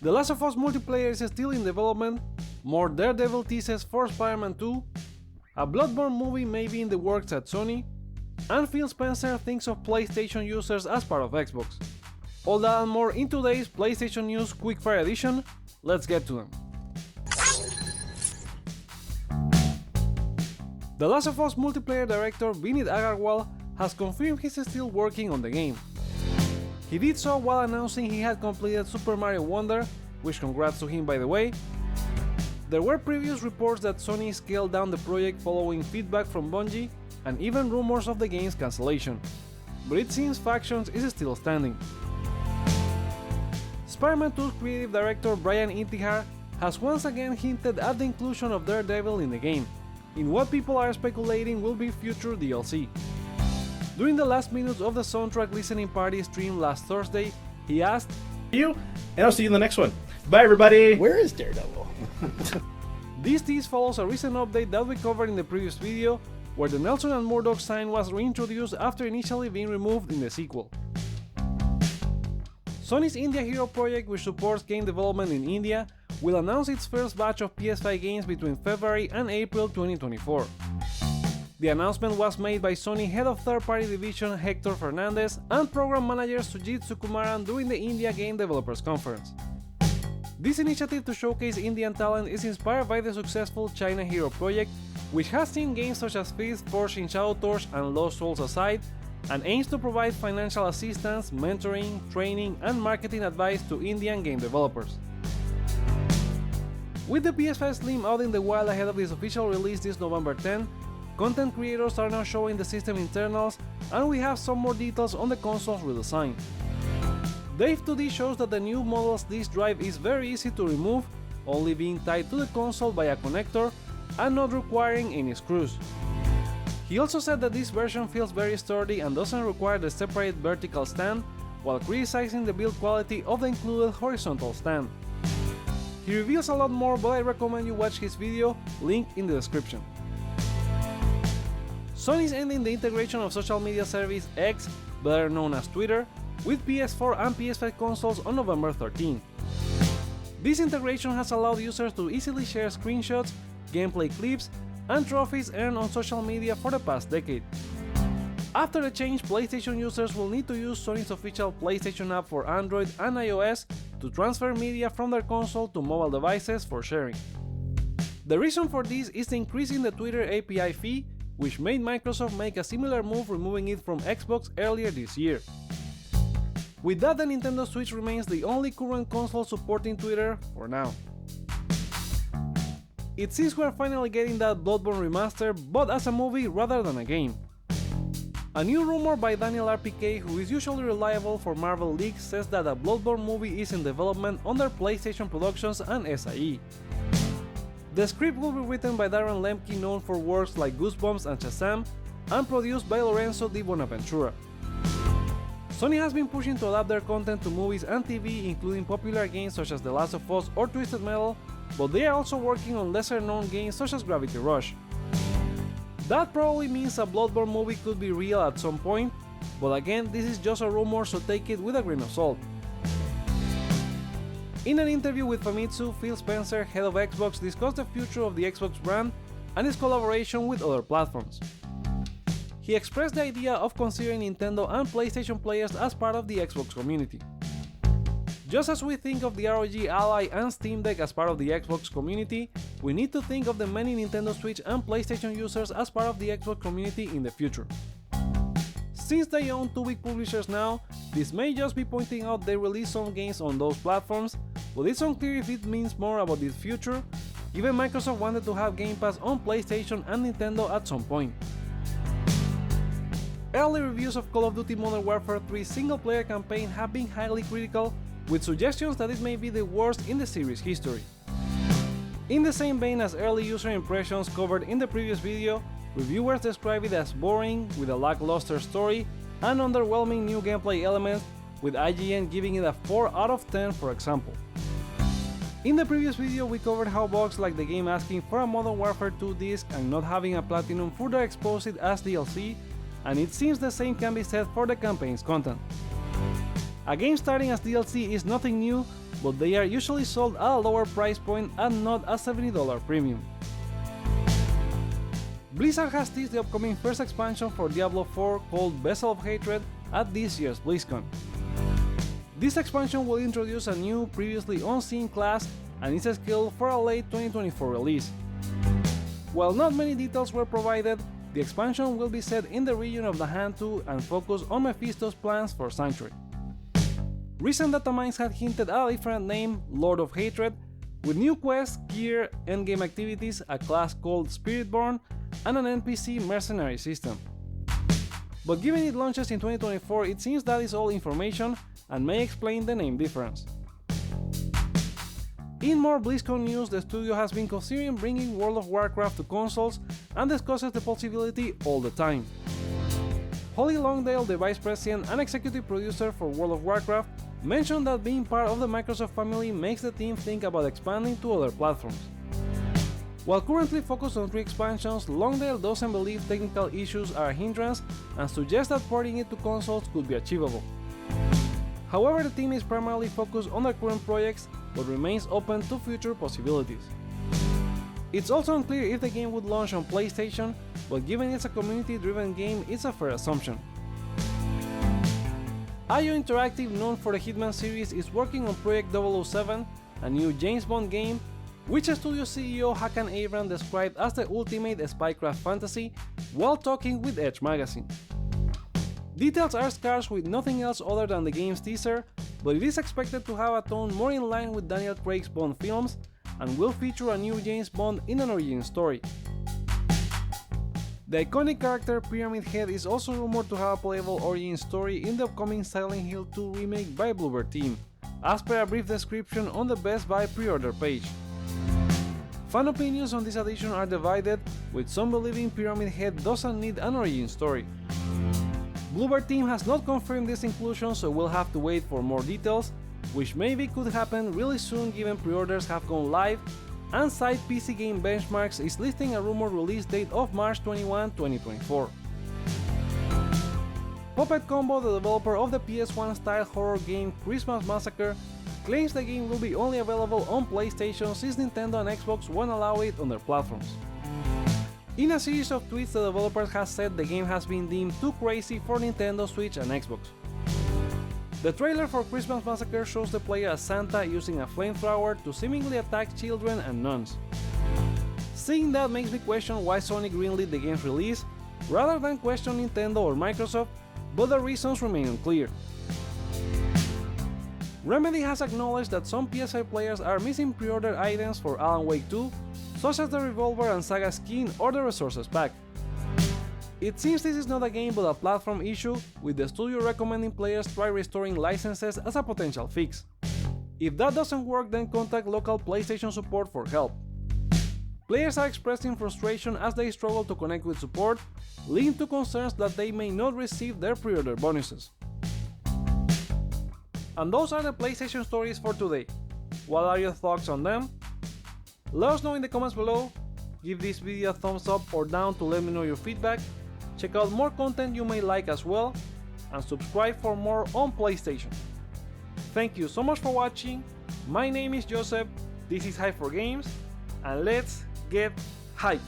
The Last of Us multiplayer is still in development, more Daredevil teases for Spider-Man 2, a Bloodborne movie may be in the works at Sony, and Phil Spencer thinks of PlayStation users as part of Xbox. All that and more in today's PlayStation News Quickfire Edition. Let's get to them. The Last of Us multiplayer director Vinit Agarwal has confirmed he's still working on the game. He did so while announcing he had completed Super Mario Wonder, which congrats to him by the way. There were previous reports that Sony scaled down the project following feedback from Bungie, and even rumors of the game's cancellation, but it seems Factions is still standing. Spider-Man 2's creative director Brian Intihar has once again hinted at the inclusion of Daredevil in the game, in what people are speculating will be future DLC. During the last minutes of the soundtrack listening party stream last Thursday, he asked, "You, and I'll see you in the next one. Bye, everybody." Where is Daredevil? This tease follows a recent update that we covered in the previous video, where the Nelson and Murdoch sign was reintroduced after initially being removed in the sequel. Sony's India Hero project, which supports game development in India, will announce its first batch of PS5 games between February and April 2024. The announcement was made by Sony head of third-party division Hector Fernandez and program manager Sujit Sukumaran during the India Game Developers Conference. This initiative to showcase Indian talent is inspired by the successful China Hero project, which has seen games such as Fist, Forge in Shadow Torch and Lost Souls aside, and aims to provide financial assistance, mentoring, training, and marketing advice to Indian game developers. With the PS5 Slim out in the wild ahead of its official release this November 10, content creators are now showing the system internals, and we have some more details on the console's redesign. Dave2D shows that the new model's disk drive is very easy to remove, only being tied to the console by a connector and not requiring any screws. He also said that this version feels very sturdy and doesn't require the separate vertical stand, while criticizing the build quality of the included horizontal stand. He reveals a lot more, but I recommend you watch his video, link in the description. Sony is ending the integration of social media service X, better known as Twitter, with PS4 and PS5 consoles on November 13. This integration has allowed users to easily share screenshots, gameplay clips, and trophies earned on social media for the past decade. After the change, PlayStation users will need to use Sony's official PlayStation app for Android and iOS to transfer media from their console to mobile devices for sharing. The reason for this is the increase in the Twitter API fee, which made Microsoft make a similar move, removing it from Xbox earlier this year. With that, the Nintendo Switch remains the only current console supporting Twitter for now. It seems we're finally getting that Bloodborne remaster, but as a movie rather than a game. A new rumor by Daniel RPK, who is usually reliable for Marvel leaks, says that a Bloodborne movie is in development under PlayStation Productions and SIE. The script will be written by Darren Lemke, known for works like Goosebumps and Shazam, and produced by Lorenzo Di Bonaventura. Sony has been pushing to adapt their content to movies and TV, including popular games such as The Last of Us or Twisted Metal, but they are also working on lesser-known games such as Gravity Rush. That probably means a Bloodborne movie could be real at some point, but again, this is just a rumor, so take it with a grain of salt. In an interview with Famitsu, Phil Spencer, head of Xbox, discussed the future of the Xbox brand and its collaboration with other platforms. He expressed the idea of considering Nintendo and PlayStation players as part of the Xbox community. Just as we think of the ROG Ally and Steam Deck as part of the Xbox community, we need to think of the many Nintendo Switch and PlayStation users as part of the Xbox community in the future. Since they own two big publishers now, this may just be pointing out they release some games on those platforms, but it's unclear if it means more about this future. Even Microsoft wanted to have Game Pass on PlayStation and Nintendo at some point. Early reviews of Call of Duty Modern Warfare 3 single-player campaign have been highly critical, with suggestions that it may be the worst in the series' history. In the same vein as early user impressions covered in the previous video, reviewers describe it as boring, with a lackluster story, and underwhelming new gameplay elements, with IGN giving it a 4 out of 10 for example. In the previous video we covered how bugs like the game asking for a Modern Warfare 2 disc and not having a Platinum further expose it as DLC, and it seems the same can be said for the campaign's content. A game starting as DLC is nothing new, but they are usually sold at a lower price point and not a $70 premium. Blizzard has teased the upcoming first expansion for Diablo 4 called Vessel of Hatred at this year's BlizzCon. This expansion will introduce a new, previously unseen class and is scheduled for a late 2024 release. While not many details were provided, the expansion will be set in the region of the Hand 2 and focus on Mephisto's plans for Sanctuary. Recent data mines had hinted at a different name, Lord of Hatred, with new quests, gear, endgame activities, a class called Spiritborn, and an NPC mercenary system. But given it launches in 2024, it seems that is all information and may explain the name difference. In more BlizzCon news, the studio has been considering bringing World of Warcraft to consoles and discusses the possibility all the time. Holly Longdale, the vice president and executive producer for World of Warcraft, mentioned that being part of the Microsoft family makes the team think about expanding to other platforms. While currently focused on 3 expansions, Longdale doesn't believe technical issues are a hindrance and suggests that porting it to consoles could be achievable. However, the team is primarily focused on their current projects, but remains open to future possibilities. It's also unclear if the game would launch on PlayStation, but given it's a community-driven game, it's a fair assumption. IO Interactive, known for the Hitman series, is working on Project 007, a new James Bond game, which studio CEO Hakan Abram described as the ultimate Spycraft fantasy while talking with Edge magazine. Details are scarce with nothing else other than the game's teaser, but it is expected to have a tone more in line with Daniel Craig's Bond films and will feature a new James Bond in an origin story. The iconic character Pyramid Head is also rumored to have a playable origin story in the upcoming Silent Hill 2 remake by Bluebird team, as per a brief description on the Best Buy pre-order page. Fan opinions on this addition are divided, with some believing Pyramid Head doesn't need an origin story. Bluebird team has not confirmed this inclusion, so we'll have to wait for more details, which maybe could happen really soon given pre-orders have gone live, and site PC Game Benchmarks is listing a rumored release date of March 21, 2024. Puppet Combo, the developer of the PS1 style horror game Christmas Massacre, claims the game will be only available on PlayStation since Nintendo and Xbox won't allow it on their platforms. In a series of tweets, the developer has said the game has been deemed too crazy for Nintendo Switch and Xbox. The trailer for Christmas Massacre shows the player as Santa using a flamethrower to seemingly attack children and nuns. Seeing that makes me question why Sony greenlit the game's release, rather than question Nintendo or Microsoft, but the reasons remain unclear. Remedy has acknowledged that some PS5 players are missing pre-order items for Alan Wake 2, such as the Revolver and Saga skin or the Resources pack. It seems this is not a game but a platform issue, with the studio recommending players try restoring licenses as a potential fix. If that doesn't work, then contact local PlayStation support for help. Players are expressing frustration as they struggle to connect with support, leading to concerns that they may not receive their pre-order bonuses. And those are the PlayStation stories for today. What are your thoughts on them? Let us know in the comments below, give this video a thumbs up or down to let me know your feedback, check out more content you may like as well, and subscribe for more on PlayStation. Thank you so much for watching, my name is Joseph, this is Hype for Games, and let's get hype!